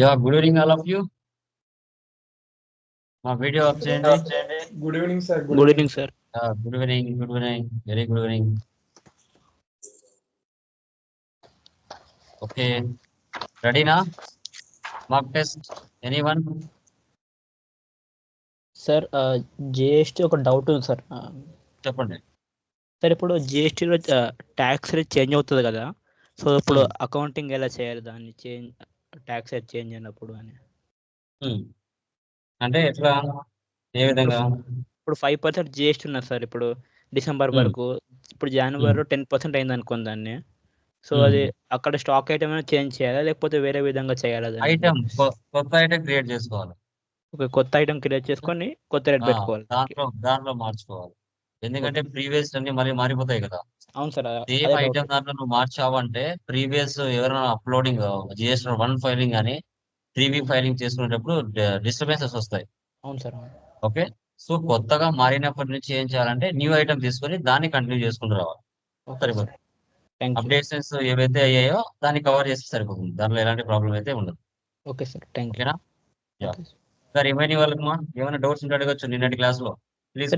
Yeah, good evening, all of you. My video up చేయండి. Good evening, sir. Good evening, sir. Good evening, very good evening. Okay, ready na? Mock test, anyone? Sir GST ఒక doubt ఉంది sir. చెప్పండి. Sir ఇప్పుడు జిఎస్టీలో tax rate change అవుతుంది కదా, so ఇప్పుడు accounting ఎలా చేయాలి దాన్ని చేంజ్, ట్యాక్స్ రేట్ చేంజ్ అయినప్పుడు అని? అంటే ఎట్లా, ఏ విధంగా? ఇప్పుడు 5% జిఎస్టీ ఉన్నది సార్ ఇప్పుడు డిసెంబర్ వరకు. ఇప్పుడు జనవరిలో 10% అయింది అనుకోండి దాన్ని. సో అది అక్కడ స్టాక్ ఐటమ్ చేంజ్ చేయాలా లేకపోతే వేరే విధంగా చేయాలా? ఐటమ్ కొత్త ఐటమ్ క్రియేట్ చేసుకోవాలి. ఒక కొత్త ఐటమ్ క్రియేట్ చేసుకొని కొత్త రేట్ పెట్టుకోవాలి. దాంట్లో మార్చుకోవాలి. ఎందుకంటే ప్రీవియస్ అన్ని మళ్ళీ మారిపోతాయి కదా. అవును సార్. సేమ్ ఐటమ్ దాంట్లో నువ్వు మార్చావంటే ప్రీవియస్ ఎవరైనా అప్లోడింగ్ జిఎస్టీ 1 ఫైలింగ్ కానీ 3V ఫైలింగ్ చేసుకునేటప్పుడు డిస్టర్బెన్సెస్ వస్తాయి. అవును సార్. ఓకే, సో కొత్తగా మారినప్పటి నుంచి ఏం చేయాలంటే న్యూ ఐటమ్ తీసుకొని దాన్ని కంటిన్యూ చేసుకుంటూ రావాలి. సరిపోతుంది. అప్డేషన్స్ ఏవైతే అయ్యాయో దాన్ని కవర్ చేస్తే సరిపోతుంది. దాంట్లో ఎలాంటి ప్రాబ్లం అయితే ఉండదు. Okay sir, thank you. ఓకేనా? సార్ రిమైనింగ్ వాళ్ళకి ఏమైనా డౌట్స్ ఉంటే అడగచ్చు నిన్నటి క్లాస్ లో. ప్లీజ్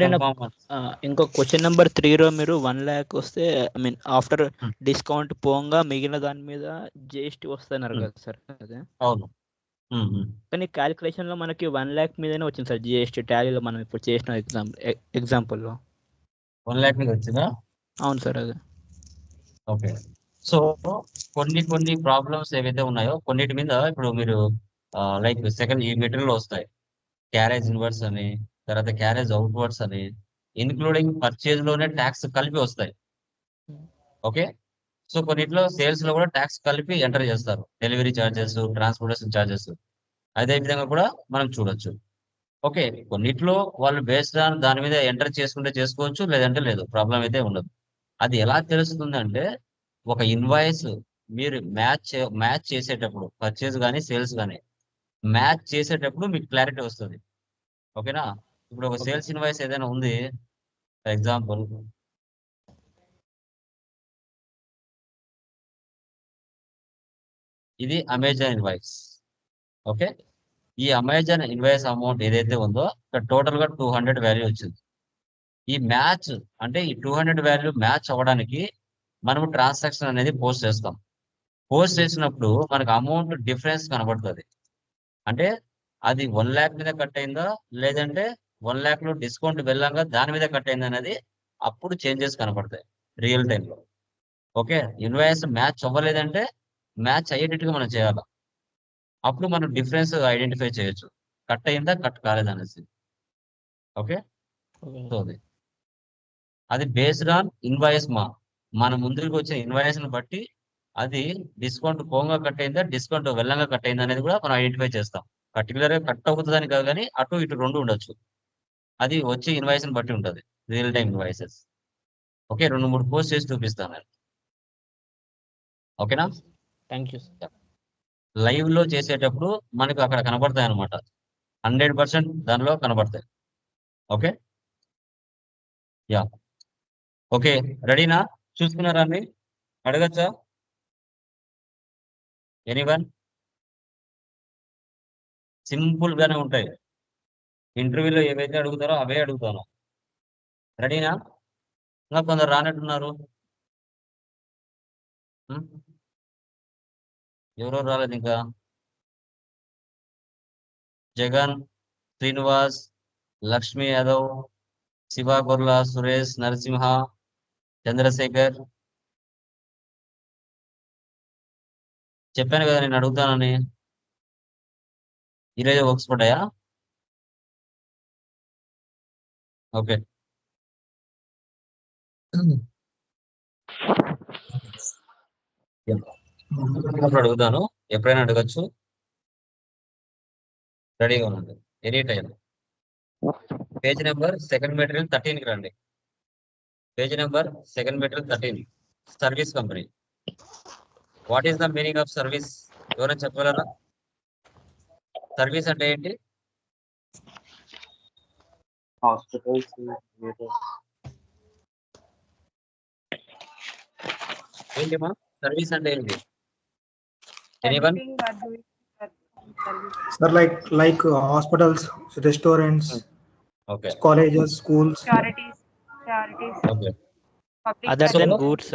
ఇంకో క్వశ్చన్ నెంబర్ 3లో మీరు 1 lakh వస్తే, ఐ మీన్ ఆఫ్టర్ డిస్కౌంట్ పోగా మిగిలిన దాని మీద జిఎస్టీ వస్తున్నారు కదా సార్. అదే అవును. కానీ క్యాలిక్యులేషన్ లో మనకి 1 lakh మీదనే వచ్చింది సార్ జిఎస్టీ టాలీలో మనం ఇప్పుడు చేసిన ఎగ్జాంపుల్లో 1 lakh మీద వచ్చిందా? అవును సార్. అదే ఓకే, సో కొన్ని ప్రాబ్లమ్స్ ఏవైతే ఉన్నాయో కొన్నిటి మీద ఇప్పుడు మీరు లైక్ సెకండ్ ఈ మెటీరియల్ వస్తాయి, క్యారేజ్ ఇన్వర్స్ అని, తర్వాత క్యారేజ్ అవుట్వర్డ్స్ అని, ఇన్క్లూడింగ్ పర్చేజ్ లోనే ట్యాక్స్ కలిపి వస్తాయి. ఓకే, సో కొన్నిట్లో సేల్స్ లో కూడా ట్యాక్స్ కలిపి ఎంటర్ చేస్తారు. డెలివరీ ఛార్జెస్, ట్రాన్స్పోర్టేషన్ ఛార్జెస్, అదే విధంగా కూడా మనం చూడొచ్చు. ఓకే, కొన్నిట్లో వాళ్ళు బేస్డ్ ఆన్ దాని మీద ఎంటర్ చేసుకుంటే చేసుకోవచ్చు, లేదంటే లేదు, ప్రాబ్లం అయితే ఉండదు. అది ఎలా తెలుస్తుంది అంటే ఒక ఇన్వాయిస్ మీరు మ్యాచ్ చేసేటప్పుడు, పర్చేజ్ కానీ సేల్స్ కానీ మ్యాచ్ చేసేటప్పుడు మీకు క్లారిటీ వస్తుంది. ఓకేనా? ఇప్పుడు ఒక సేల్స్ ఇన్వాయిస్ ఏదైనా ఉంది, ఫర్ ఎగ్జాంపుల్ ఇది అమెజాన్ ఇన్వాయిస్. ఓకే, ఈ అమెజాన్ ఇన్వాయిస్ అమౌంట్ ఏదైతే ఉందో ఇక్కడ టోటల్ గా 200 వాల్యూ వచ్చింది. ఈ మ్యాచ్ అంటే ఈ 200 వాల్యూ మ్యాచ్ అవ్వడానికి మనం ట్రాన్సాక్షన్ అనేది పోస్ట్ చేస్తాం. పోస్ట్ చేసినప్పుడు మనకు అమౌంట్ డిఫరెన్స్ కనబడుతుంది. అంటే అది 1 lakh మీద కట్ అయిందా, లేదంటే 1 lakh లో డిస్కౌంట్ వెళ్ళంగా దాని మీద కట్ అయిందా అనేది అప్పుడు చేంజెస్ కనపడతాయి రియల్ టైంలో. ఓకే, ఇన్వాయిస్ మ్యాచ్ అవ్వలేదంటే మ్యాచ్ అయ్యేటట్టుగా మనం చేయాలి. అప్పుడు మనం డిఫరెన్స్ ఐడెంటిఫై చేయొచ్చు, కట్ అయిందా కట్ కాలేదనేసి. ఓకే, సో అది బేస్డ్ ఆన్ ఇన్వాయిస్ మన ముందుకు వచ్చే ఇన్వాయిస్ ని బట్టి అది డిస్కౌంట్ పోంగా కట్ అయిందా, డిస్కౌంట్ వెళ్ళంగా కట్ అయిందా అనేది కూడా మనం ఐడెంటిఫై చేస్తాం. పర్టికులర్ గా కట్ అవుతుందని కాదు, కానీ అటు ఇటు రెండు ఉండొచ్చు. అది వచ్చే ఇన్వాయిస్ ని బట్టి ఉంటుంది, real time invoices. Okay, 2-3 post చేసి చూపిస్తాను నేను. ఓకేనా? Thank you. లైవ్ లో చేసేటప్పుడు మనకు అక్కడ కనబడతాయి అనమాట, 100% దానిలో కనబడతాయి. Okay, yeah. ఓకే, రెడీనా? చూసుకున్నారా అండి? అడగచ్చా ఎనీవన్? సింపుల్ గానే ఉంటాయి. ఇంటర్వ్యూలో ఏవైతే అడుగుతారో అవే అడుగుతాను. రెడీనా? ఇంకా కొందరు రానట్టున్నారు. ఎవరో రాలేదు ఇంకా. జగన్, శ్రీనివాస్, లక్ష్మీ యాదవ్, శివ గొర్ల, సురేష్, నరసింహ, చంద్రశేఖర్. చెప్పాను కదా నేను అడుగుతానని. ఈరోజు వర్క్స్ పడ్డాయా? ఓకే, అప్పుడు అడుగుతాను, ఎప్పుడైనా అడగచ్చు. రెడీగా ఉండండి any time. Page number second material 13కి రండి. Page number second material 13, service company. What is the meaning of service? ఎవరైనా చెప్పగలరా? సర్వీస్ అంటే ఏంటి? హాస్పిటల్స్ ఏంటి మా సర్వీస్ అంటే ఏంటి? Anyone? Sir, like hospitals, restaurants, okay colleges, schools. charities, okay public other So- then services. Goods.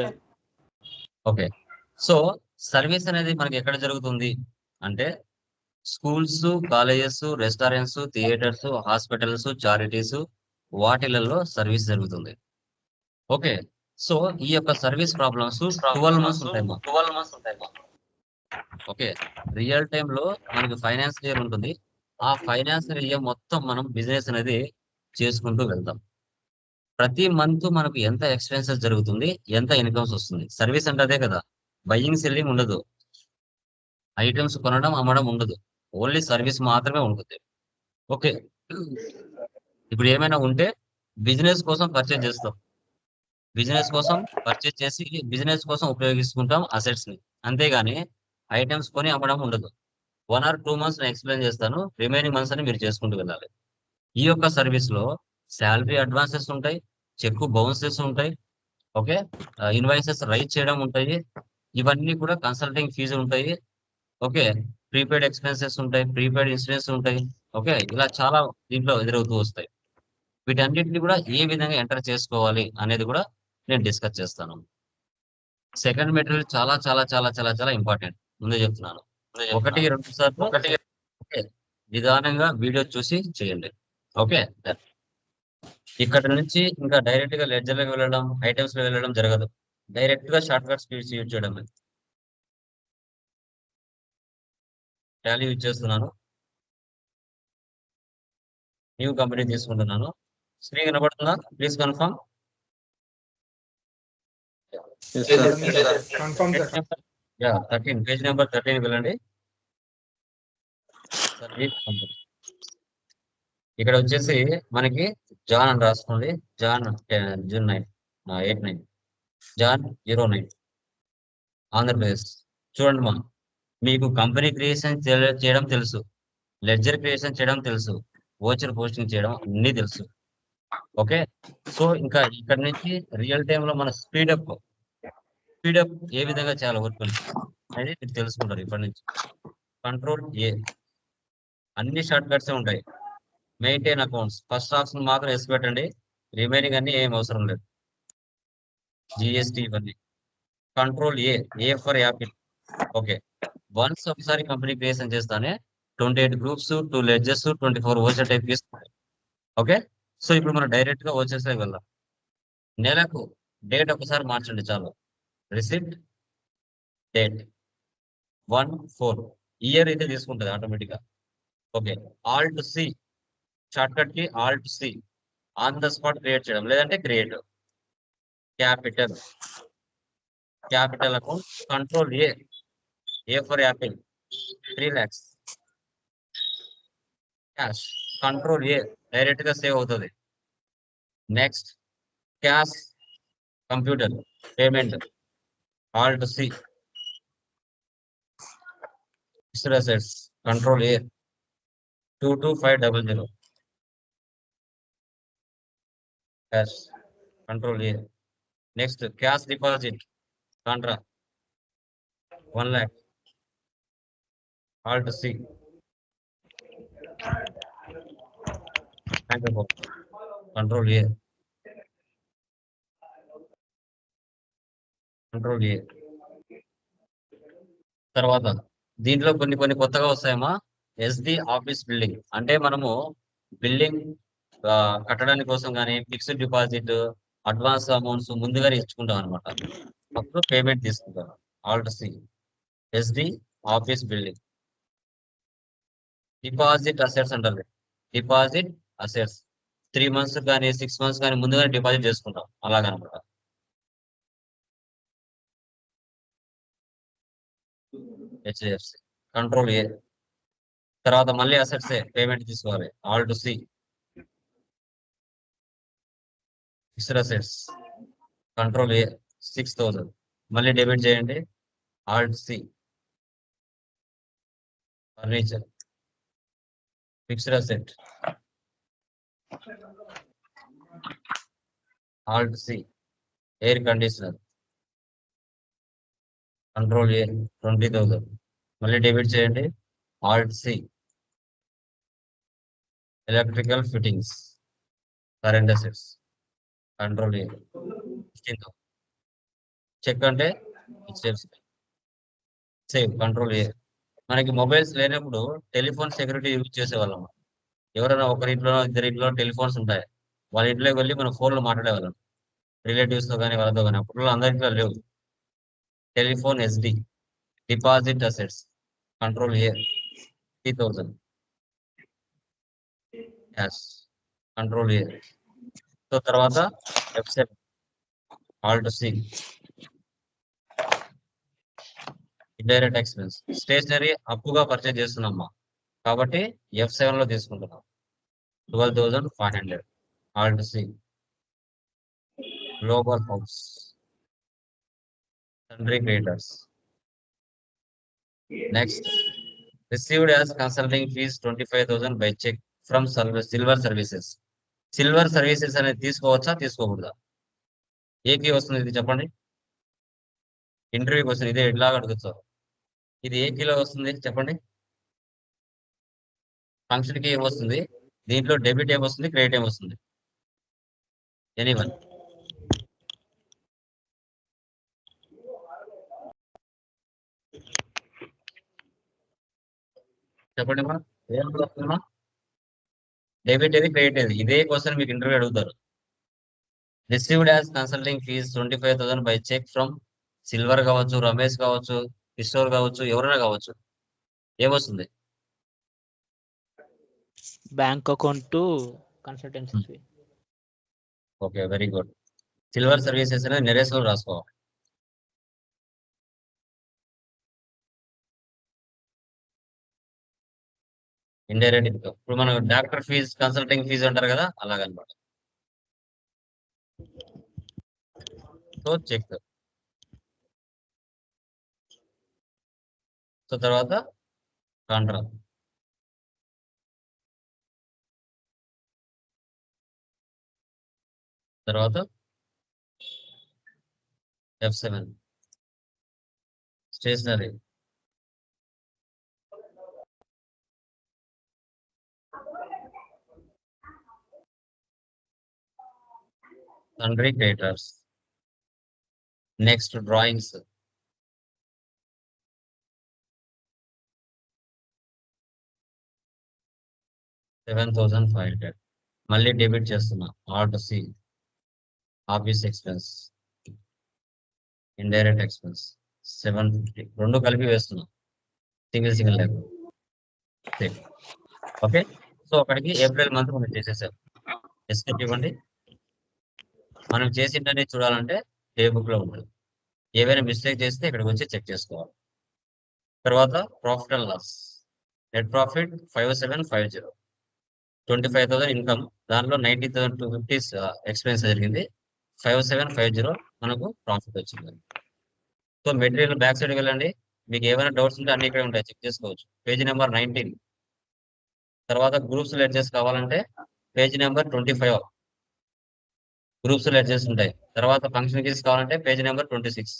Okay so service అనేది మనకి ఎక్కడ జరుగుతుంది అంటే schools, colleges, restaurants, theatres, hospitals, charities వాటిలలో సర్వీస్ జరుగుతుంది. ఓకే సో ఈ యొక్క సర్వీస్ ప్రాబ్లమ్స్ 12 మంత్స్ ఉంటాయి ఓకే రియల్ టైమ్ లో మనకి ఫైనాన్షియల్ ఇయర్ ఉంటుంది. ఆ ఫైనాన్షియల్ ఇయర్ మొత్తం మనం బిజినెస్ అనేది చేసుకుంటూ వెళ్తాం. ప్రతి మంత్ మనకు ఎంత ఎక్స్పెన్సెస్ జరుగుతుంది, ఎంత ఇన్కమ్స్ వస్తుంది. సర్వీస్ అంటే అదే కదా, బయ్యింగ్ సెల్లింగ్ ఉండదు, ఐటమ్స్ కొనడం అమ్మడం ఉండదు, ఓన్లీ సర్వీస్ మాత్రమే ఉంటుంది. ఓకే ఇప్పుడు ఏమైనా ఉంటే బిజినెస్ కోసం పర్చేజ్ చేస్తాం, బిజినెస్ కోసం పర్చేజ్ చేసి బిజినెస్ కోసం ఉపయోగించుకుంటాం అసెట్స్ ని, అంతేగాని ఐటమ్స్ కొని అమ్మడం ఉండదు. 1 or 2 months నేను ఎక్స్ప్లెయిన్ చేస్తాను, రిమైనింగ్ మంత్స్ అని మీరు చేసుకుంటూ వెళ్ళాలి. ఈ యొక్క సర్వీస్ లో శాలరీ అడ్వాన్సెస్ ఉంటాయి, చెక్ బౌన్సెస్ ఉంటాయి, ఓకే ఇన్వాయిసెస్ రైజ్ చేయడం ఉంటాయి, ఇవన్నీ కూడా కన్సల్టింగ్ ఫీజు ఉంటాయి, ఓకే ప్రీపెయిడ్ ఎక్స్పెన్సెస్ ఉంటాయి, ప్రీపెయిడ్ ఇన్సూరెన్స్ ఉంటాయి, ఓకే ఇలా చాలా దీంట్లో ఎదురవుతూ వస్తాయి. వీటన్నిటిని కూడా ఏ విధంగా ఎంటర్ చేసుకోవాలి అనేది కూడా నేను డిస్కస్ చేస్తాను. సెకండ్ మెటీరియల్ చాలా చాలా చాలా చాలా చాలా ఇంపార్టెంట్, ముందే చెప్తున్నాను. 1-2 సార్లు ఓకే నిదానంగా వీడియో చూసి చేయండి. ఓకే ఇక్కడ నుంచి ఇంకా డైరెక్ట్ గా లెడ్జర్ లోకి వెళ్ళడం, ఐటమ్స్ లో వెళ్ళడం జరగదు. డైరెక్ట్ గా షార్ట్ కట్ స్పీడ్స్ యూజ్ చేయడం. టాలీ యూజ్ చేస్తున్నాను, న్యూ కంపెనీ తీసుకుంటున్నాను. స్క్రీన్ కనబడుతుందా? Please confirm. Confirm, sir. 13 page number 13 వెళ్ళండి. ఇక్కడ వచ్చేసి మనకి జాన్ అని రాసుకోండి. John June 9, 8/9 John 09 Andhra Pradesh. చూడండి మా మీకు కంపెనీ క్రియేషన్ చేయడం తెలుసు, లెడ్జర్ క్రియేషన్ చేయడం తెలుసు, ఓచర్ పోస్టింగ్ చేయడం అన్ని తెలుసు. ఓకే సో ఇంకా ఇక్కడ నుంచి రియల్ టైమ్ లో మన స్పీడప్ ఏ విధంగా చేయాలి వర్క్ అనేది మీరు తెలుసుకుంటారు ఇప్పటి నుంచి. కంట్రోల్ ఏ, అన్ని షార్ట్ కట్స్ ఉంటాయి. మెయింటైన్ అకౌంట్స్ ఫస్ట్ ఆప్షన్ మాత్రం వేసి పెట్టండి, రిమైనింగ్ అన్ని ఏం అవసరం లేదు. జిఎస్టీ ఇవన్నీ. Control A for Apple. Okay once ఒకసారి కంపెనీ క్రియేషన్ చేస్తానే 28 గ్రూప్స్, 2 లెడ్జెస్, 24 ఓచర్ టైప్ తీసుకుంటాం. ఓకే సో ఇప్పుడు మనం డైరెక్ట్ గా ఓచర్స్ వెళ్దాం. నెలకు డేట్ ఒకసారి మార్చండి చాలు. రిసిప్ట్ డేట్ 1/4 ఇయర్ అయితే తీసుకుంటుంది ఆటోమేటిక్ గా. Okay alt C shortcut కి alt C on the spot create చేయడం, లేదంటే create capital account. Control A for apple 3 lakhs cash. Control A direct గా సేవ్ అవుతుంది. Next cash computer payment alt C fixed assets control A 22500 cash control A. Next cash deposit contra 1 lakh alt C bank account control A తర్వాత దీంట్లో కొన్ని కొత్తగా వస్తాయమ్మా. SD office building అంటే మనము building కట్టడానికి కోసం కానీ ఫిక్స్డ్ డిపాజిట్ అడ్వాన్స్ అమౌంట్స్ ముందుగానే ఇచ్చుకుంటాం అనమాట, అప్పుడు పేమెంట్ తీసుకుంటాం. Alt C SD office building. Deposit assets అంటారు, డిపాజిట్ అసెట్స్ 3 months కానీ 6 months కానీ ముందుగానే డిపాజిట్ చేసుకుంటాం అలాగనమాట. HDFC control A. తర్వాత మళ్ళీ అసెట్స్ పేమెంట్ తీసుకోవాలి. Alt C fixed assets control A 6000 మళ్ళీ డెబిట్ చేయండి. Alt C furniture fixed asset alt C air conditioner control A 20,000 మళ్ళీ డెబిట్ చేయండి. Alt C electrical fittings current assets control A 15,000 cheque అంటే HDFC save control A మనకి mobiles లేనప్పుడు telephone security use చేసేవాళ్ళం ఎవరైనా ఒకరింట్లో ఇద్దరింట్లో telephones ఉంటాయి వాళ్ళ ఇంట్లోకి వెళ్ళి మనం ఫోన్లో మాట్లాడేవాళ్ళం రిలేటివ్స్ తో కానీ వాళ్ళతో కానీ అప్పుడు అందరింట్లో లేవు telephone SD deposit assets control A 30,000 cash control A so తర్వాత F7 alt C indirect expense stationery అప్పుగా పర్చేజ్ చేస్తున్నామ్మా కాబట్టి F7 లో తీసుకుంటున్నాం 12,500 alt C global house sundry creditors next received as consulting fees 25,000 by check from silver services silver services అనేది తీసుకోవచ్చా తీసుకోకూడదా ఏకి వస్తుంది ఇది చెప్పండి ఇంటర్వ్యూకి వస్తుంది ఇదే ఎట్లాగా అడుగుతారు ఇది ఏ కిలో వస్తుంది చెప్పండి ఫంక్షన్ కి ఏం వస్తుంది దీంట్లో డెబిట్ ఏం వస్తుంది క్రెడిట్ ఏం వస్తుంది ఎనీవన్ చెప్పండి మా ఏం వస్తుందమ్మా డెబిట్ ఏది క్రెడిట్ ఏది ఇదే క్వశ్చన్ మీకు ఇంటర్వ్యూ అడుగుతారు received as consulting fees 25,000 by cheque from silver కావచ్చు రమేష్ కావచ్చు కిషోర్ కావచ్చు ఎవరైనా కావచ్చు ఏమొస్తుంది bank account to consultancy fee. Okay very good silver services అనేది నెరేస్ లో రాసుకోవాలి ఇండైరెక్ట్ ఇన్కమ్ ఇప్పుడు మనం డాక్టర్ ఫీజ్ కన్సల్టింగ్ ఫీజు అంటారు కదా అలాగనమాట సో చెక్ సో తర్వాత కాంట్రాక్ట్ తర్వాత F7 stationery sundry creditors next drawings $7,500 మళ్ళీ డెబిట్ చేస్తున్నా alt C office expense indirect expense 750 రెండు కలిపి వేస్తున్నా సింగిల్ లేక ఓకే సో అక్కడికి ఏప్రిల్ మంత్ మనం చేసేసాం ఎస్కేప్ ఇవ్వండి మనం చేసిందనే చూడాలంటే డే బుక్ లో ఉంటుంది ఏవైనా మిస్టేక్ చేస్తే ఇక్కడికి వచ్చి చెక్ చేసుకోవాలి తర్వాత profit and loss net profit 5750 25,000 income దాంట్లో 90,250 ఎక్స్పెన్స్ జరిగింది 5750 మనకు ప్రాఫిట్ వచ్చింది సో మెటీరియల్ బ్యాక్ సైడ్ వెళ్ళండి మీకు ఏమైనా డౌట్స్ ఉంటే అన్ని ఇక్కడ ఉంటాయి చెక్ చేసుకోవచ్చు పేజీ నెంబర్ 19 తర్వాత గ్రూప్స్ లెడ్జెస్ కావాలంటే పేజీ నెంబర్ 25 గ్రూప్స్ లెడ్జెస్ ఉంటాయి తర్వాత ఫంక్షన్ కీస్ కావాలంటే పేజీ నెంబర్ 26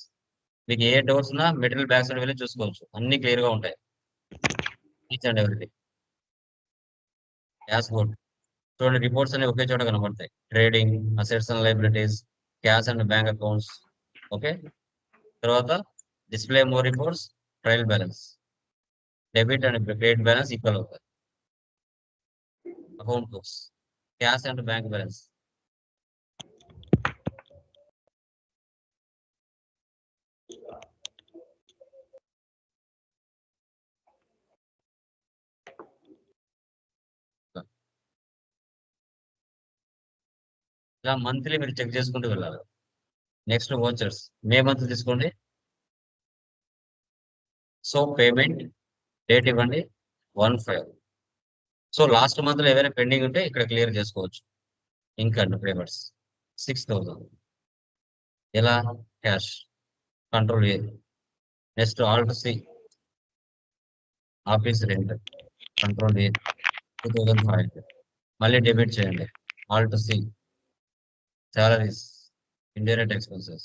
మీకు ఏ డౌట్స్ ఉన్నా మెటీరియల్ బ్యాక్ సైడ్ వెళ్ళి చూసుకోవచ్చు అన్ని క్లియర్ గా ఉంటాయి each and everything dashboard చూడండి రిపోర్ట్స్ అన్ని ఒకే చోట కనబడతాయి trading assets and liabilities cash and bank accounts okay తర్వాత display more reports trial balance debit and credit balance equal అవుతాయి account books cash and bank balance ఇలా monthly మీరు check చేసుకుంటూ వెళ్ళాలి నెక్స్ట్ వాచర్స్ మే మంత్ తీసుకోండి so payment date ఇవ్వండి 1/5 so last month లో ఏవైనా పెండింగ్ ఉంటే ఇక్కడ క్లియర్ చేసుకోవచ్చు ఇంకా పేమెంట్స్ 6,000 ఎలా cash control A next alt C office rent control A 2,500 మళ్ళీ డెబిట్ చేయండి alt C salaries indirect expenses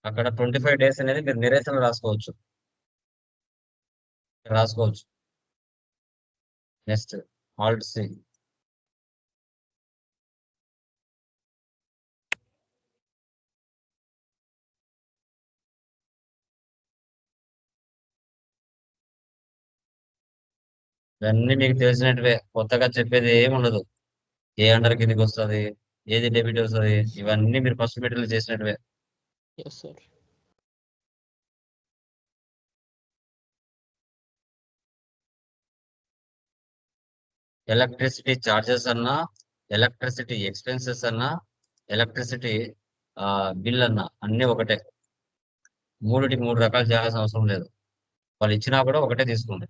అక్కడ 25 డేస్ అనేది మీరు నిరేషన్ రాసుకోవచ్చు. Next alt C. ఇవన్నీ మీకు తెలిసినట్టువే, కొత్తగా చెప్పేది ఏమి ఉండదు. ఏ అండర్ కిందకి వస్తుంది, ఏది డెబిట్ వస్తుంది, ఇవన్నీ మీరు ఫస్ట్ మెటీరియల్ చేసినట్టువే. Yes sir. ఎలక్ట్రిసిటీ చార్జెస్ అన్నా, ఎలక్ట్రిసిటీ ఎక్స్పెన్సెస్ అన్నా, ఎలక్ట్రిసిటీ బిల్ అన్నా అన్నీ ఒకటే. మూడిటికి 3 రకాలు చేయాల్సిన అవసరం లేదు. వాళ్ళు ఇచ్చినా కూడా ఒకటే తీసుకోండి.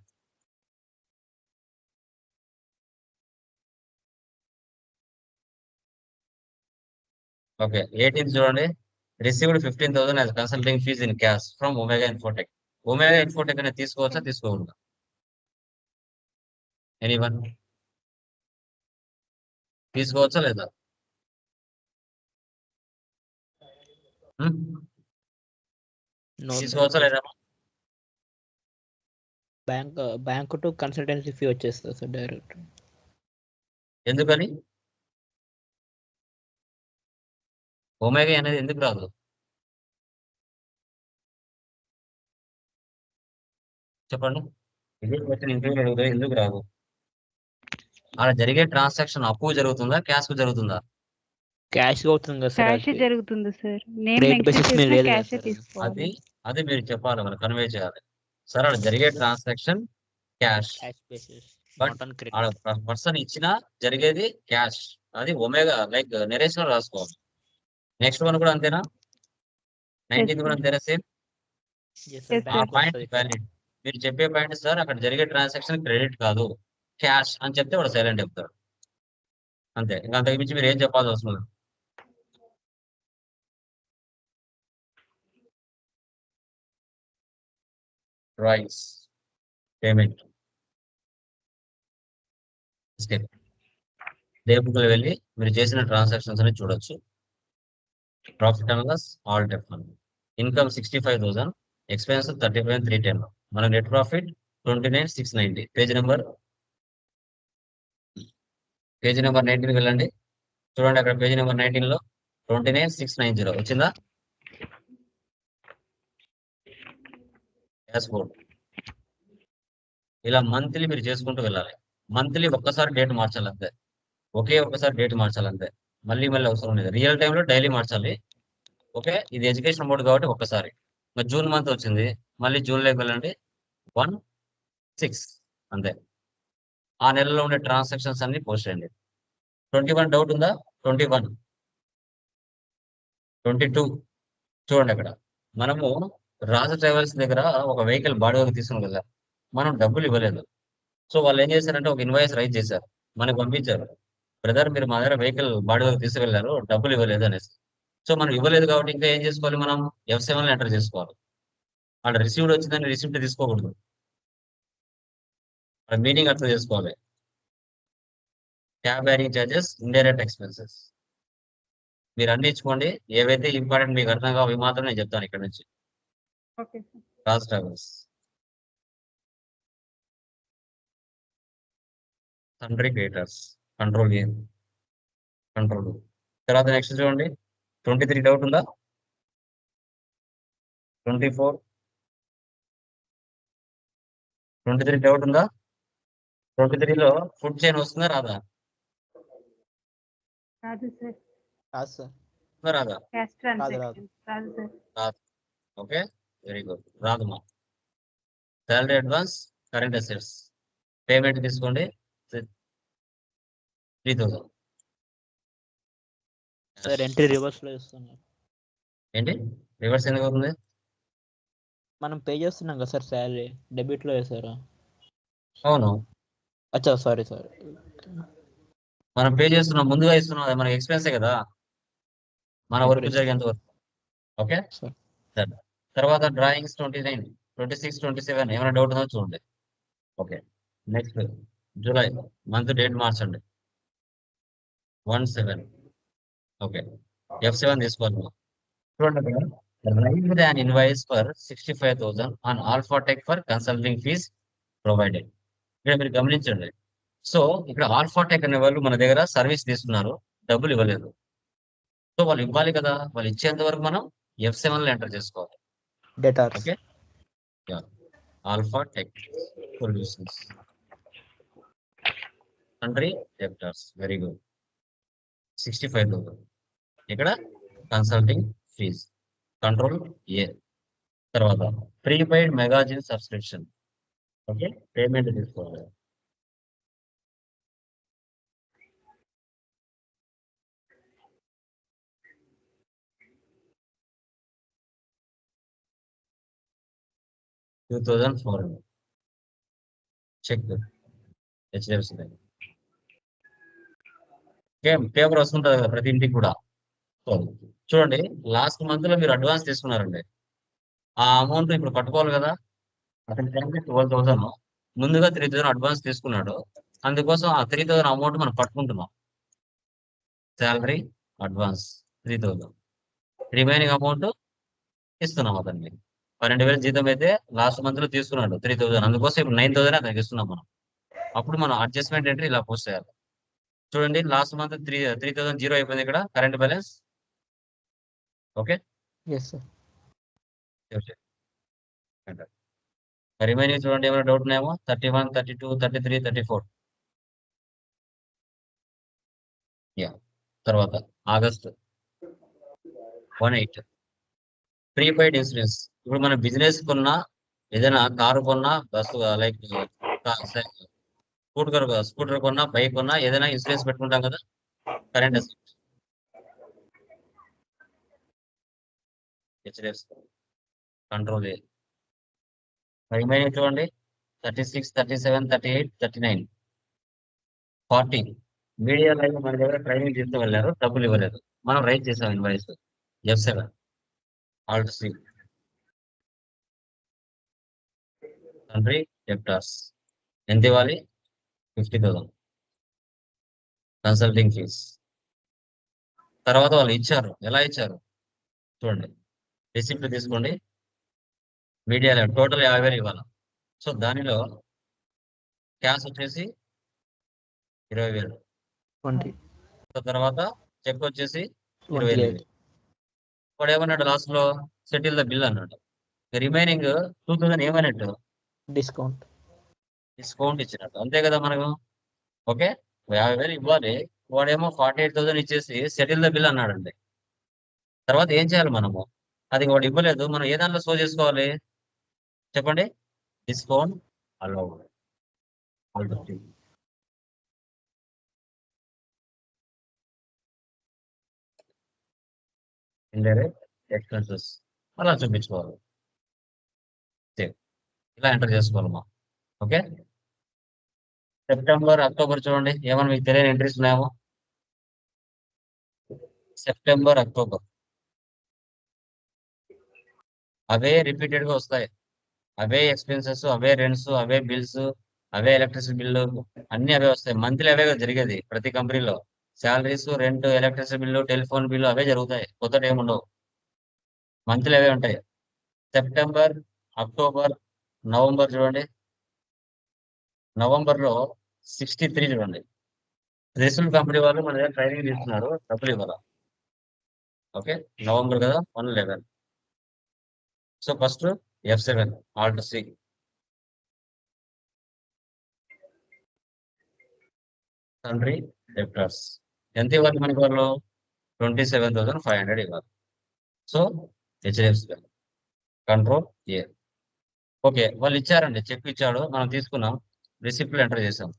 ఓకే, 18th చూడండి. Received 15,000 as consulting fees in cash from Omega Infotech. Omega Infotech అనేది తీసుకోవచ్చా, తీసుకోకూడదా? ఎనీవన్? తీసుకోవచ్చా లేదా? నో తీసుకోవచ్చా లేదా? బ్యాంక్ టు కన్సల్టెన్సీ ఫీ వచ్చేస్తుంది సార్ డైరెక్ట్. ఎందుకని? ఒమేగా అనేది ఎందుకు రాదు? చెప్పండి. ఇది క్వశ్చన్ ఇంటర్వ్యూలో అడుగుతారు, ఎందుకు రాదు? అలా జరిగే ట్రాన్సాక్షన్ అప్పు జరుగుతుందా, క్యాష్ కు జరుగుతుందా? క్యాష్ అవుతుంది కదా సార్. క్యాష్ జరుగుతుంది సార్. నేను క్రెడిట్ బేసిస్ మీద లేదు కదా క్యాష్ సార్ అది. తీసుకోవాలి. అది మీరు చెప్పాలి, మనం కన్వే చేయాలి. సరే, అలా జరిగే transaction cash, cash basis but not on ఆడ క్రెడిట్. పర్సన్ ఇచ్చినా జరిగేది క్యాష్. అది ఒమేగా లైక్ నెరేషన్ రాసుకోవాలి. నెక్స్ట్ వన్ కూడా అంతేనా? 19th కూడా అంతేనా? సేమ్. Yes, ఆ sir. Point valid. మీరు చెప్పే పాయింట్ సార్, అక్కడ జరిగే ట్రాన్సాక్షన్ క్రెడిట్ కాదు, క్యాష్ అని చెప్తే వాడు సైలెంట్ చెప్తాడు. అంతే, ఇంకా అంతకు మించి మీరు ఏం చెప్పాల్సి అవసరం లేదు. డ్రాయింగ్స్, పేమెంట్, లేబుల్ వెళ్ళి మీరు చేసిన ట్రాన్సాక్షన్స్ అని చూడొచ్చు. ప్రాఫిట్ అండ్ లాస్ ఆల్ టెఫ్. Income 65,000, expense 35,310. మన నెట్ ప్రాఫిట్ 29,690. పేజ్ నెంబర్ 19 వెళ్ళండి. చూడండి, అక్కడ పేజ్ నెంబర్ 19 లో 29,690 వచ్చిందా? డాష్బోర్డ్. ఇలా మంత్లీ మీరు చేసుకుంటూ వెళ్ళాలి. మంత్లీ ఒక్కసారి డేట్ మార్చాలి అంతే, ఒక్కసారి డేట్ మార్చాలి అంతే. మళ్ళీ అవసరం లేదు. రియల్ టైంలో డైలీ మార్చాలి. ఓకే, ఇది ఎడ్యుకేషన్ మోడ్ కాబట్టి ఒక్కసారి. మరి జూన్ మంత్ వచ్చింది, మళ్ళీ జూన్లోకి వెళ్ళండి. 1/6 అంతే. ఆ నెలలో ఉండే ట్రాన్సాక్షన్స్ అన్ని పోస్ట్ చేయండి. 21 డౌట్ ఉందా? 21, 22 చూడండి. అక్కడ మనము రాజు ట్రావెల్స్ దగ్గర ఒక వెహికల్ బాడీకి తీసుకున్నాం కదా, మనం డబ్బులు ఇవ్వలేదు. సో వాళ్ళు ఏం చేశారంటే ఒక ఇన్వాయిస్ రైజ్ చేశారు, మనకు పంపించారు. బ్రదర్, మీరు మా దగ్గర వెహికల్ బాడీకి తీసుకెళ్లారు, డబ్బులు ఇవ్వలేదు అనేసి. సో మనం ఇవ్వలేదు కాబట్టి ఇంకా ఏం చేసుకోవాలి, మనం F7 ఎంటర్ చేసుకోవాలి. అక్కడ రిసీవ్డ్ వచ్చిందని రిసిప్ట్ తీసుకోకూడదు, మీనింగ్ అర్థం చేసుకోవాలి. Cab bearing charges, indirect expenses మీరు అన్ని ఇచ్చుకోండి. ఏవైతే ఇంపార్టెంట్ మీకు అర్థం కావు అవి మాత్రం నేను చెప్తాను ఇక్కడ నుంచి. Okay, sir. Raj travels, sundry creditors, control గేమ్, కంట్రోల్. తర్వాత నెక్స్ట్ చూడండి, 23 డౌట్ ఉందా? 24, 23 డౌట్ ఉందా? 23లో ఫుడ్ చైన్ వస్తుందా రాదా? రాదు సార్. కాదు సార్. వస్తుందా రాదా? క్యాష్ రాదు. ట్రాన్సాక్షన్ రాదు సార్. రాదు. Okay, very good. రాదుమా. Salary advance, current assets, payment తీసుకోండి 3,000. సార్ ఎంట్రీ రివర్స్ లో ఇస్తున్నారు. ఏంటి రివర్స్ ఎందుకు అవుతుంది? మనం పే చేస్తున్నాం కదా సార్, శాలరీ డెబిట్ లో వేసారా? అవును, అచ్చా, సారీ. మనం పే చేస్తున్నాం, ముందుగా ఇస్తున్నాం, అది మనకి ఎక్స్పెన్సే కదా, మన వర్క్ జరిగేంత వరకు. Okay sir. సరే. తర్వాత డ్రాయింగ్స్ 29, 26, 27 ఏమైనా డౌట్ ఉందో చూడండి. Okay, next July month date మార్చండి. 1/7. ఓకే, F7 తీసుకోవాలి. చూడండి, అక్కడ raised an invoice for 65,000 on Alphatech for consulting fees provided. ఇక్కడ మీరు గమనించండి. సో ఇక్కడ ఆల్ఫాటెక్ అనే వాళ్ళు మన దగ్గర సర్వీస్ తీసుకున్నారు, డబ్బులు ఇవ్వలేదు. సో వాళ్ళు ఇవ్వాలి కదా, వాళ్ళు ఇచ్చేంత వరకు మనం F7 లో ఎంటర్ చేసుకోవాలి. Debtors. Okay, Alphatech solutions sundry debtors, very good. 65,000 ఇక్కడ కన్సల్టింగ్ ఫీజ్, కంట్రోల్ ఏ. తర్వాత prepaid magazine subscription. Okay, payment తీసుకోవాలి. $2,400 చెక్ హెచ్డిఎఫ్సి బ్యాంక్. పేపర్ వస్తుంటుంది కదా ప్రతి ఇంటికి కూడా. సో చూడండి, లాస్ట్ మంత్ లో మీరు అడ్వాన్స్ తీసుకున్నారండి, ఆ అమౌంట్ ఇప్పుడు పట్టుకోవాలి కదా. అతని 12,000, ముందుగా 3,000 అడ్వాన్స్ తీసుకున్నాడు, అందుకోసం ఆ 3,000 అమౌంట్ మనం పట్టుకుంటున్నాం. శాలరీ అడ్వాన్స్ 3,000, రిమైనింగ్ అమౌంట్ ఇస్తున్నాం అతనికి. 12,000 జీతం అయితే లాస్ట్ మంత్ లో తీసుకున్నాడు 3,000, అందుకోసం ఇప్పుడు 9,000 అతనికి ఇస్తున్నాం మనం. అప్పుడు మనం అడ్జస్ట్మెంట్ ఎంట్రీ ఇలా పోస్ట్ చేయాలి. చూడండి, లాస్ట్ మంత్ 3,000 జీరో అయిపోయింది ఇక్కడ current balance. Okay, yes sir. Remaining చూడండి, ఏమైనా డౌట్ ఉన్నాయేమో. 31, 32, 33, 34. యా, తర్వాత ఆగస్ట్ 18 ప్రీపెయిడ్ ఇన్సూరెన్స్. ఇప్పుడు మన బిజినెస్ కొన్నా, ఏదైనా కారు కొన్నా, బస్సు లైక్ స్కూటర్ కొన్నా, బైక్ కొన్నా, ఏదైనా ఇన్సూరెన్స్ పెట్టుకుంటాం కదా, కరెంట్ అసెట్. హెచ్డిఎఫ్సి కంట్రోల్ ఏ. రిమైనింగ్ చూడండి, 36, 37, 38, 39, 40. మీడియా లైవ్ మన దగ్గర ట్రైనింగ్ చేస్తూ వెళ్ళారు, డబ్బులు ఇవ్వలేదు, మనం రైట్ చేసాం invoice. F7 alt C sundry debtors. ఎంత ఇవ్వాలి? 50,000 కన్సల్టింగ్ ఫీజ్. తర్వాత వాళ్ళు ఇచ్చారు, ఎలా ఇచ్చారు చూడండి, రిసిప్ట్ తీసుకోండి. మీడియా లైవ్ టోటల్ 50,000 ఇవ్వాలి. సో దానిలో క్యాష్ వచ్చేసి 20,000. 20. సో తర్వాత చెక్ వచ్చేసి 28. 20,000. వాడు ఏమన్నాడు లాస్ట్ లో, సెటిల్ ద బిల్ అన్నాడు. రిమైనింగ్ 2,000 ఏమన్నట్టు, డిస్కౌంట్ ఇచ్చినట్టు, అంతే కదా మనకు. ఓకే, 50,000 ఇవ్వాలి, వాడేమో 48,000 ఇచ్చేసి సెటిల్ ద బిల్ అన్నాడండి. తర్వాత ఏం చేయాలి మనము, అది వాడు ఇవ్వలేదు, మనం ఏ దాంట్లో షో చేసుకోవాలి చెప్పండి. డిస్కౌంట్ అలౌడ్, ఇండైరెక్ట్ ఎక్స్పెన్సెస్ అలా చూపించుకోవాలి. ఇలా ఎంటర్ చేసుకోవాలి మా. ఓకే, సెప్టెంబర్, అక్టోబర్ చూడండి, ఏమైనా మీకు తెలియని ఎంట్రీస్ ఉన్నాయేమో. సెప్టెంబర్, అక్టోబర్ అవే రిపీటెడ్ గా వస్తాయి. అవే ఎక్స్పెన్సెస్, అవే రెంట్స్, అవే బిల్స్, అవే ఎలక్ట్రిసిటీ బిల్లు, అన్ని అవే వస్తాయి. మంత్లీ అవే జరిగేది ప్రతి కంపెనీలో. Salaries, rent, electricity bill, telephone bill అవే జరుగుతాయి, కొత్తటి ఏముండవు. మంత్లీ అవే ఉంటాయి. సెప్టెంబర్, అక్టోబర్, నవంబర్ చూడండి, నవంబర్ లో 63 చూడండి. రిసల్ కంపెనీ వాళ్ళు మన దగ్గర ట్రైనింగ్ ఇస్తున్నారు, డబ్బులు ఇవ్వాలా. ఓకే, నవంబర్ కదా, 111. So first F7 alt C sundry debtors. ఎంత ఇవ్వాలి మనకి వాళ్ళు? 27,500 ఇవ్వాలి. So HDFC bank control A. Okay, వాళ్ళు ఇచ్చారండి, చెక్ ఇచ్చాడు, మనం తీసుకున్నాం, రిసిప్ట్లు ఎంటర్ చేసాం.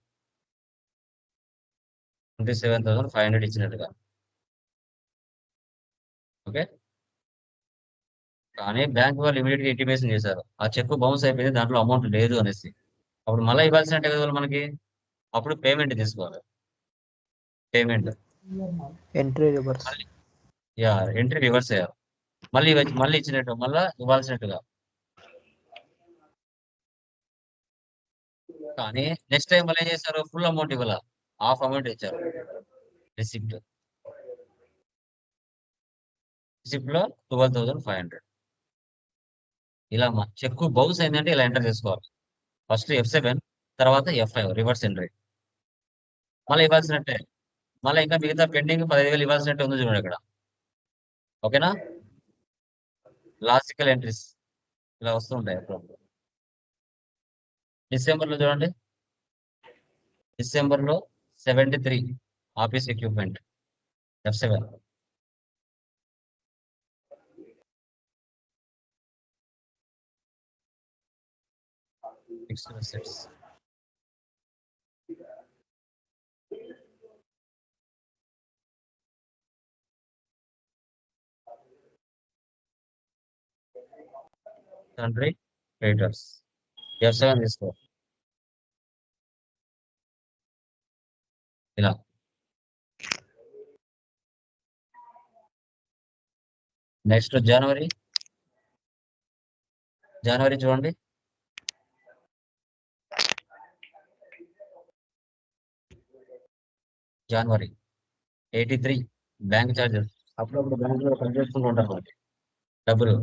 27,500 ఇచ్చినట్టుగా. ఓకే, కానీ బ్యాంక్ వాళ్ళు ఇమీడియట్ గా ఇంటిమేషన్ చేశారు, ఆ చెక్ బౌన్స్ అయిపోయింది, దాంట్లో అమౌంట్ లేదు అనేసి. అప్పుడు మళ్ళీ ఇవ్వాల్సినట్టే కదా వాళ్ళు మనకి. అప్పుడు పేమెంట్ తీసుకోవాలి. Payment entry reverse. Yeah, entry reverse అయ్యారు, మళ్ళీ ఇచ్చినట్టు, మళ్ళీ ఇవ్వాల్సినట్టుగా. కానీ నెక్స్ట్ టైం వాళ్ళు ఏం చేశారు, ఫుల్ అమౌంట్ ఇవ్వాల, హాఫ్ అమౌంట్ ఇచ్చారు. రిసిప్ట్ లో 12,500. ఇలా చెక్ బౌన్స్ అయిందంటే ఇలా ఎంటర్ చేసుకోవాలి. ఫస్ట్ F7 తర్వాత F5 రివర్స్ ఎంట్రీ. మళ్ళీ ఇవ్వాల్సినట్టే, మళ్ళీ ఇంకా మిగతా పెండింగ్ 15,000 ఇవ్వాల్సినట్టు ఉంది చూడండి ఇక్కడ. ఓకేనా? లాజికల్ ఎంట్రీస్ ఇలా వస్తుంటాయి అప్పుడు. డిసెంబర్లో చూడండి, డిసెంబర్లో 73 office equipment F7. Fixed assets country creditors F7 తీసుకో. ఇలా నెక్స్ట్ జనవరి చూడండి, జనవరి 83 బ్యాంక్ ఛార్జెస్. అప్పుడప్పుడు బ్యాంకులో కట్ చేసుకుంటూ ఉంటారు మనకి డబ్బులు.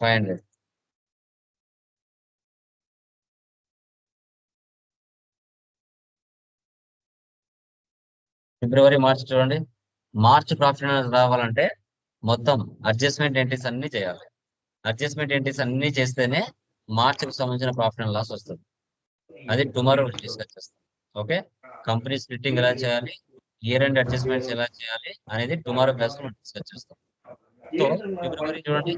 $500. ఫిబ్రవరి మార్చ్ చూడండి, మార్చ్ ప్రాఫిట్ అండ్ లాస్ రావాలంటే మొత్తం అడ్జస్ట్మెంట్ ఎంట్రీస్ అన్ని చేయాలి. అడ్జస్ట్మెంట్ ఎంట్రీస్ అన్ని చేస్తేనే మార్చికి సంబంధించిన ప్రాఫిట్ అండ్ లాస్ వస్తుంది. అది టుమారో డిస్కస్ చేస్తాం. ఓకే, కంపెనీ స్ప్లిట్టింగ్ ఎలా చేయాలి, ఇయర్ ఎండ్ అడ్జస్ట్మెంట్స్ ఎలా చేయాలి అనేది టుమారో క్లాస్ లో డిస్కస్ చేస్తాం. సో ఫిబ్రవరి చూడండి,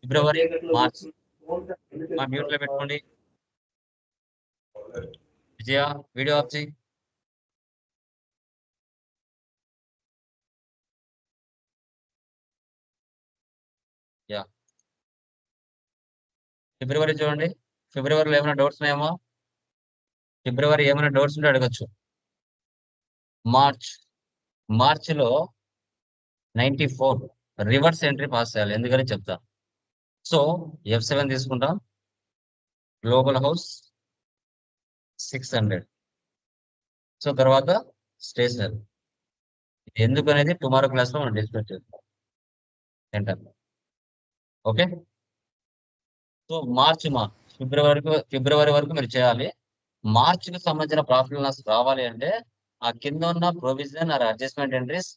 ఫిబ్రవరి మార్చ్ మా మ్యూట్ లో పెట్టుకోండి. విజయ వీడియో ఆఫ్ చేయి. యా, ఫిబ్రవరి చూడండి, ఫిబ్రవరిలో ఏమైనా డౌట్స్ ఉన్నాయేమో, ఫిబ్రవరి ఏమైనా డౌట్స్ ఉంటే అడగచ్చు. మార్చ్లో 94 రివర్స్ ఎంట్రీ పాస్ చేయాలి, ఎందుకని చెప్తా. సో F7 తీసుకుంటాం, గ్లోబల్ హౌస్ 600. సో తర్వాత స్టేషనరీ, ఎందుకు అనేది టుమారో క్లాస్ లో మనం డిస్కస్ చేస్తాం. ఎంటర్. ఓకే, సో ఫిబ్రవరి వరకు మీరు చేయాలి. మార్చికి సంబంధించిన ప్రాఫిట్ అండ్ లాస్ రావాలి అంటే ఆ కింద ఉన్న provision or adjustment entries,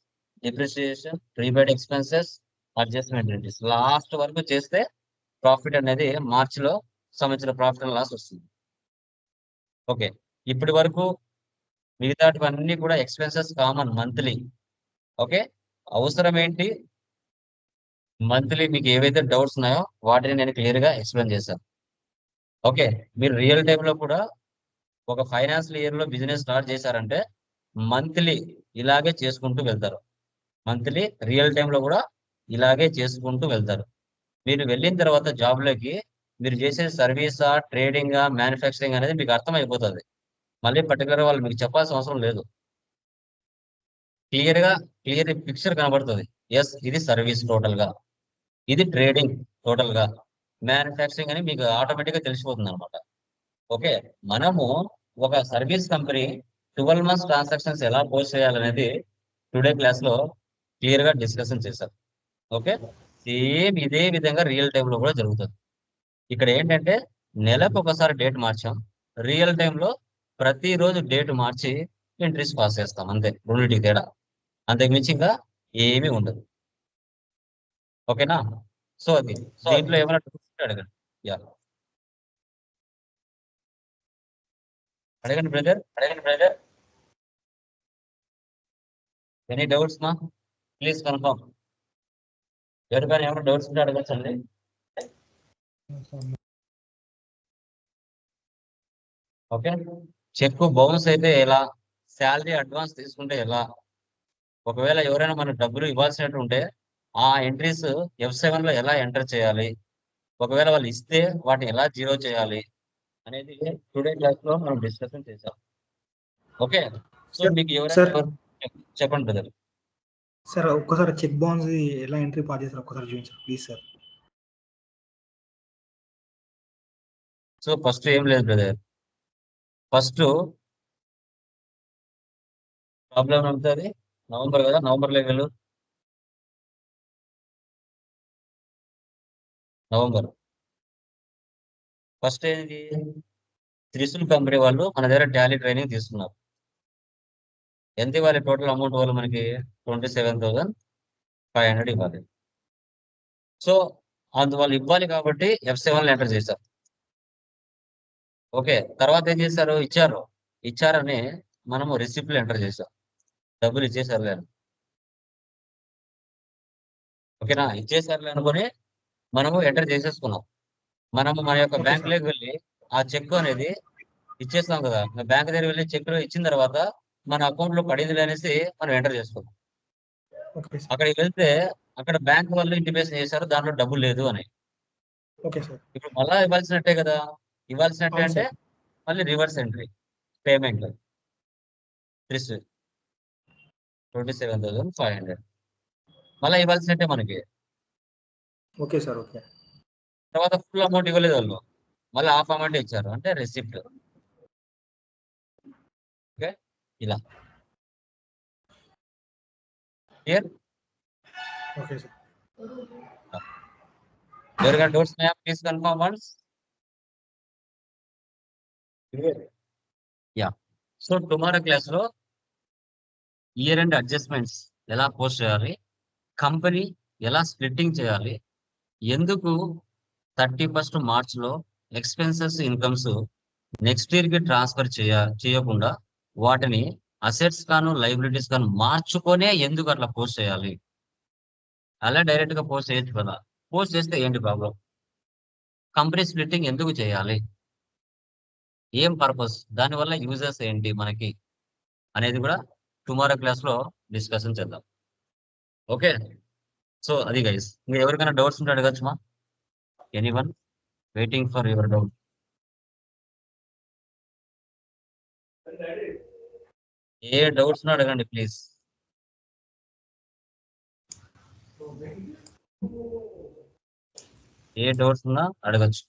depreciation, prepaid expenses, adjustment entries last వరకు చేస్తే ప్రాఫిట్ అనేది మార్చిలో సంబంధించిన ప్రాఫిట్ అండ్ లాస్ వస్తుంది. ఓకే, ఇప్పటి వరకు మిగతాటివన్నీ కూడా ఎక్స్పెన్సెస్ కామన్ మంత్లీ. ఓకే, అవసరం ఏంటి, మంత్లీ మీకు ఏవైతే డౌట్స్ ఉన్నాయో వాటిని నేను క్లియర్ గా ఎక్స్ప్లెయిన్ చేశాను. ఓకే, మీరు రియల్ టైంలో కూడా ఒక ఫైనాన్షియల్ ఇయర్ లో బిజినెస్ స్టార్ట్ చేశారంటే మంత్లీ ఇలాగే చేసుకుంటూ వెళ్తారు. మంత్లీ రియల్ టైంలో కూడా ఇలాగే చేసుకుంటూ వెళ్తారు. మీరు వెళ్ళిన తర్వాత జాబ్లోకి మీరు చేసే సర్వీసా, ట్రేడింగా, మ్యానుఫ్యాక్చరింగ్ అనేది మీకు అర్థమైపోతుంది. మళ్ళీ పర్టికులర్ వాళ్ళు మీకు చెప్పాల్సిన అవసరం లేదు. క్లియర్ పిక్చర్ కనబడుతుంది. ఎస్, ఇది సర్వీస్ టోటల్ గా, ఇది ట్రేడింగ్ టోటల్ గా, మ్యానుఫ్యాక్చరింగ్ అని మీకు ఆటోమేటిక్ గా తెలిసిపోతుంది అనమాట. ఓకే, మనము ఒక సర్వీస్ కంపెనీ 12 months ట్రాన్సాక్షన్స్ ఎలా పోస్ట్ చేయాలనేది టుడే క్లాస్ లో క్లియర్ గా డిస్కషన్ చేశారు. ఓకే, సేమ్ ఇదే విధంగా రియల్ టైంలో కూడా జరుగుతుంది. ఇక్కడ ఏంటంటే నెలకు ఒకసారి డేట్ మార్చాం, రియల్ టైంలో ప్రతిరోజు డేట్ మార్చి ఎంట్రీస్ పాస్ చేస్తాం, అంతే. రెండింటికి తేడా, అంతకు మించి ఇంకా ఏమీ ఉండదు. ఓకేనా? సో అది దీంట్లో ఏమైనా అడగండి. యా, అడగండి బ్రదర్. ఎనీ డౌట్స్ మా? Please confirm. ఎవరికైనా ఏమైనా డౌట్స్ ఉంటే అడగచ్చండి. ఓకే, చెక్ బౌన్స్ అయితే ఎలా, శాలరీ అడ్వాన్స్ తీసుకుంటే ఎలా, ఒకవేళ ఎవరైనా మనకు డబ్బులు ఇవ్వాల్సినట్టు ఉంటే ఆ ఎంట్రీస్ F7 లో ఎలా ఎంటర్ చేయాలి, ఒకవేళ వాళ్ళు ఇస్తే వాటిని ఎలా జీరో చేయాలి అనేది టుడే క్లాస్ లో మనం డిస్కషన్ చేసాం. ఓకే, సో మీకు ఎవరైనా చెప్పండి బ్రదర్. సార్ ఒక్కసారి చెక్ బౌన్స్ ఎలా ఎంట్రీ పాస్ చేస్తారు ఒక్కసారి చూపించారు ప్లీజ్ సార్. సో ఫస్ట్ ఏం లేదు బ్రదర్, ఫస్ట్ ప్రాబ్లం అవుతుంది, నవంబర్ కదా, నవంబర్లోకి వెళ్ళు. నవంబర్ ఫస్ట్ ఏంటి, త్రిశూల్ కంపెనీ వాళ్ళు మన దగ్గర టాలీ ట్రైనింగ్ తీసుకున్నారు. ఎంత ఇవ్వాలి టోటల్ అమౌంట్ వాళ్ళు మనకి? 27,500 ఇవ్వాలి. సో అందువల్ల ఇవ్వాలి కాబట్టి F7 ఎంటర్ చేశారు. ఓకే, తర్వాత ఏం చేశారు, ఇచ్చారని మనము రిసిప్ట్లు ఎంటర్ చేశాం. డబ్బులు ఇచ్చేసారులే అని. ఓకేనా, ఇచ్చేసారులే అనుకుని మనము ఎంటర్ చేసేసుకున్నాం. మనము మన యొక్క Okay, బ్యాంక్ sir. లోకి వెళ్ళి ఆ చెక్ అనేది ఇచ్చేస్తాం కదా, బ్యాంక్ దగ్గర వెళ్ళి చెక్ ఇచ్చిన తర్వాత మన అకౌంట్ లో పడింది అనేసి మనం ఎంటర్ చేసుకున్నాం. Okay sir. అక్కడికి వెళ్తే అక్కడ బ్యాంక్ వాళ్ళు ఇంటిమేషన్ చేశారు దాంట్లో డబ్బులు లేదు అని. Okay sir. ఇప్పుడు మళ్ళా ఇవ్వాల్సినట్టే కదా, ఇవ్వాల్సినట్టే అవును అంటే సార్. మళ్ళీ రివర్స్ ఎంట్రీ పేమెంట్ 27,500 మళ్ళీ ఇవ్వాల్సినట్టే మనకి. Okay sir. ఓకే. తర్వాత ఫుల్ అమౌంట్ ఇవ్వలేదు వాళ్ళు, మళ్ళీ హాఫ్ అమౌంట్ ఇచ్చారు అంటే రిసిప్ట్. ఓకే, ఇలా క్లియర్. Okay sir. ఎవరికైనా డౌట్స్ ఉన్నాయా? Please confirm once. Yeah, so tomorrow class లో ఇయర్ ఎండ్ అడ్జస్ట్మెంట్స్ ఎలా పోస్ట్ చేయాలి, కంపెనీ ఎలా స్ప్లిట్టింగ్ చేయాలి, ఎందుకు 31st మార్చ్ లో ఎక్స్పెన్సెస్ ఇన్కమ్స్ నెక్స్ట్ ఇయర్ కి ట్రాన్స్ఫర్ చేయకుండా వాటిని అసెట్స్ గాను లైబిలిటీస్ గాను మార్చుకొనే ఎందుకు అట్లా పోస్ట్ చేయాలి, అలా డైరెక్ట్ గా పోస్ట్ చేయొచ్చు కదా, పోస్ట్ చేస్తే ఏంటి ప్రాబ్లం, కంపెనీ స్ప్లిట్టింగ్ ఎందుకు చేయాలి, ఏం పర్పస్, దానివల్ల యూజర్స్ ఏంటి మనకి అనేది కూడా టుమారో క్లాస్ లో డిస్కషన్ చేద్దాం. ఓకే, సో అది గైస్. ఇంకా ఎవరికైనా డౌట్స్ ఉంటే అడగచ్చు మా, anyone waiting for your doubt. A doubts అడగండి ప్లీజ్. ఏ డౌట్స్ ఉన్నా అడగచ్చు.